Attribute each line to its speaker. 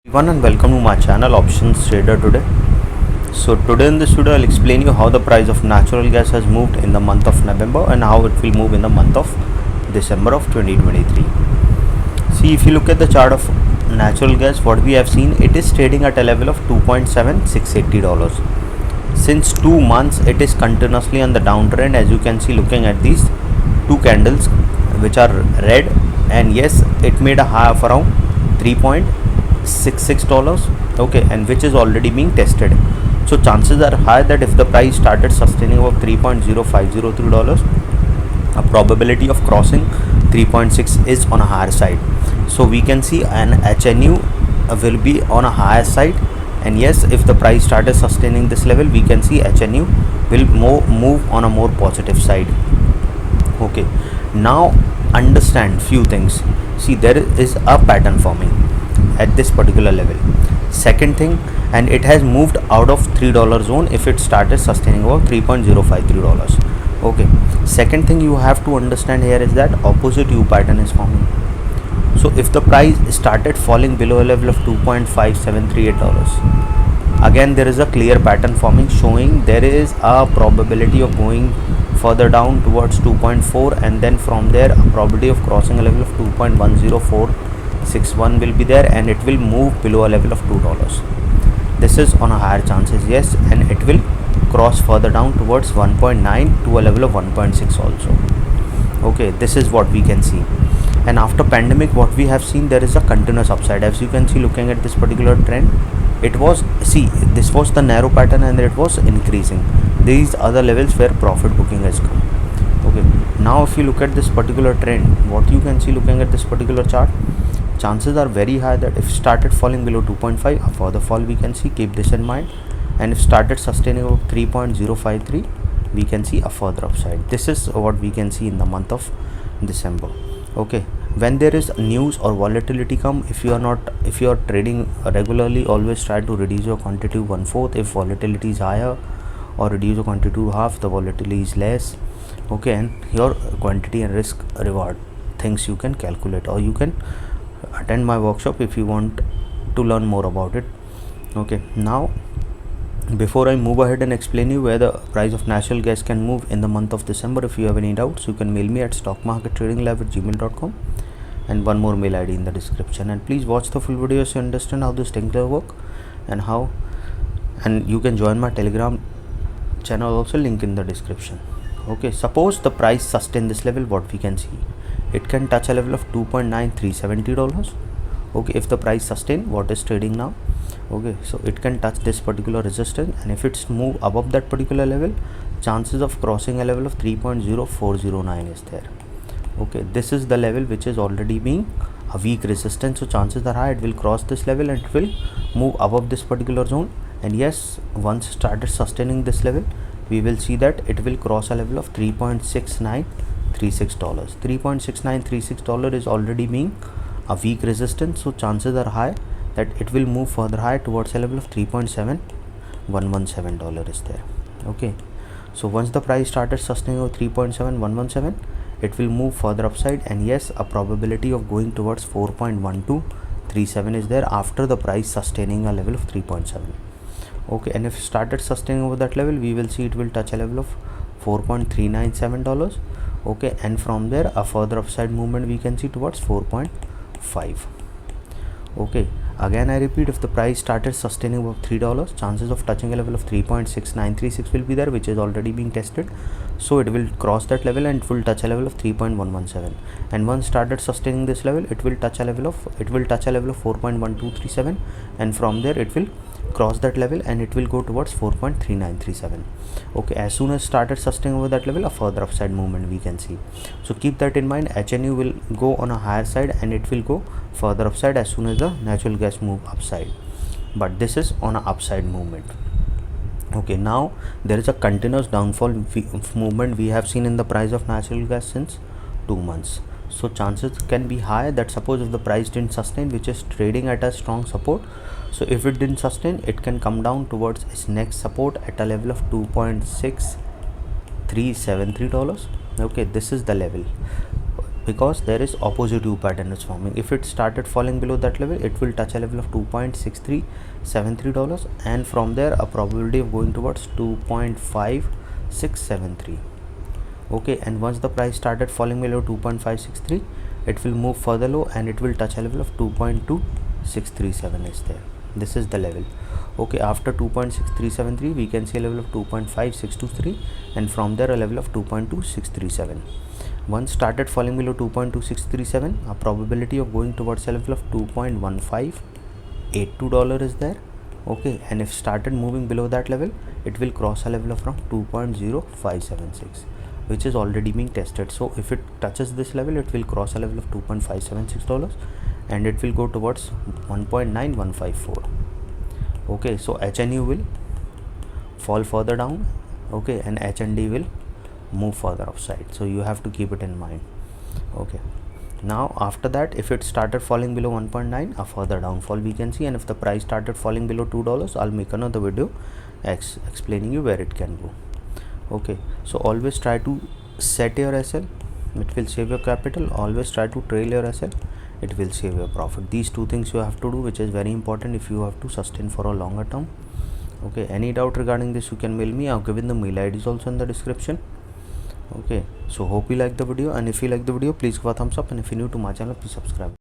Speaker 1: Everyone and welcome to my channel Options Trader today. So today in this video I'll explain you how the price of natural gas has moved in the month of November and how it will move in the month of December of 2023. See, if you look at the chart of natural gas, what we have seen, it is trading at a level of $2.7680. Since 2 months it is continuously on the downtrend, as you can see looking at these two candles which are red, and yes, it made a high of around $3.66, okay, and which is already being tested. So chances are high that if the price started sustaining above $3.0503, a probability of crossing 3.6 is on a higher side. So we can see an HNU will be on a higher side, and yes, if the price started sustaining this level, we can see HNU will move on a more positive side. Okay, now understand few things. See, there is a pattern forming at this particular level. Second thing, and it has moved out of $3 zone if it started sustaining over $3.053. Okay, second thing you have to understand here is that opposite U pattern is forming. So if the price started falling below a level of $2.5738, again there is a clear pattern forming showing there is a probability of going further down towards 2.4, and then from there a probability of crossing a level of 2.10461 will be there, and it will move below a level of $2. This is on a higher chances, yes, and it will cross further down towards 1.9 to a level of 1.6 also. Okay, this is what we can see. And after pandemic, what we have seen, there is a continuous upside. As you can see looking at this particular trend, it was, see, this was the narrow pattern and it was increasing. These are the levels where profit booking has come. Okay, now if you look at this particular trend, what you can see looking at this particular chart, chances are very high that if started falling below 2.5, a further fall we can see, keep this in mind. And if started sustaining over 3.053, we can see a further upside. This is what we can see in the month of December. Okay, when there is news or volatility come, if you are trading regularly, always try to reduce your quantity to 1/4 if volatility is higher, or reduce your quantity to half the volatility is less. Okay, and your quantity and risk reward things you can calculate, or you can attend my workshop if you want to learn more about it. Okay, now before I move ahead and explain you where the price of natural gas can move in the month of December, if you have any doubts, you can mail me at stockmarkettradinglab@gmail.com, and one more mail ID in the description. And please watch the full video so you understand how this things work and how, and you can join my Telegram channel also, link in the description. Okay, suppose the price sustain this level, what we can see, it can touch a level of $2.9370. Okay, if the price sustain what is trading now, okay, so it can touch this particular resistance, and if it's move above that particular level, chances of crossing a level of 3.0409 is there. Okay, this is the level which is already being a weak resistance, so chances are high it will cross this level and it will move above this particular zone. And yes, once started sustaining this level, we will see that it will cross a level of $3.6936. $3.6936 is already being a weak resistance, so chances are high that it will move further high towards a level of $3.7117 is there. Okay, so once the price started sustaining over 3.7117, it will move further upside, and yes, a probability of going towards 4.1237 is there after the price sustaining a level of 3.7. Okay, and if started sustaining over that level, we will see it will touch a level of $4.397. Okay, and from there a further upside movement we can see towards 4.5. okay, again I repeat, if the price started sustaining above $3, chances of touching a level of 3.6936 will be there, which is already being tested. So it will cross that level and it will touch a level of 3.117, and once started sustaining this level, it will touch a level of 4.1237, and from there it will cross that level and it will go towards 4.3937. okay, as soon as started sustaining over that level, a further upside movement we can see. So keep that in mind. HNU will go on a higher side and it will go further upside as soon as the natural gas move upside, but this is on an upside movement. Okay, now there is a continuous downfall movement we have seen in the price of natural gas since 2 months. So chances can be high that suppose if the price didn't sustain, which is trading at a strong support, so if it didn't sustain, it can come down towards its next support at a level of $2.6373. okay, this is the level. because there is opposite U pattern is forming. If it started falling below that level, it will touch a level of $2.6373, and from there a probability of going towards 2.5673. okay, and once the price started falling below 2.563, it will move further low and it will touch a level of 2.2637 is there. This is the level. Okay, after 2.6373 we can see a level of 2.5623, and from there a level of 2.2637. Once started falling below 2.2637, a probability of going towards a level of $2.1582 is there. Okay, and if started moving below that level, it will cross a level of around 2.0576, which is already being tested. So if it touches this level, it will cross a level of $2.576 and it will go towards 1.9154. okay, so HNU will fall further down, okay, and HND will move further upside, so you have to keep it in mind. Okay, now after that, if it started falling below 1.9, a further downfall we can see, and if the price started falling below $2, I'll make another video explaining you where it can go. Okay, so always try to set your SL, it will save your capital. Always try to trail your SL, it will save your profit. These two things you have to do, which is very important if you have to sustain for a longer term. Okay, any doubt regarding this, you can mail me. I've given the mail IDs also in the description. Okay, so hope you like the video, and if you like the video, please give a thumbs up, and if you're new to my channel, please subscribe.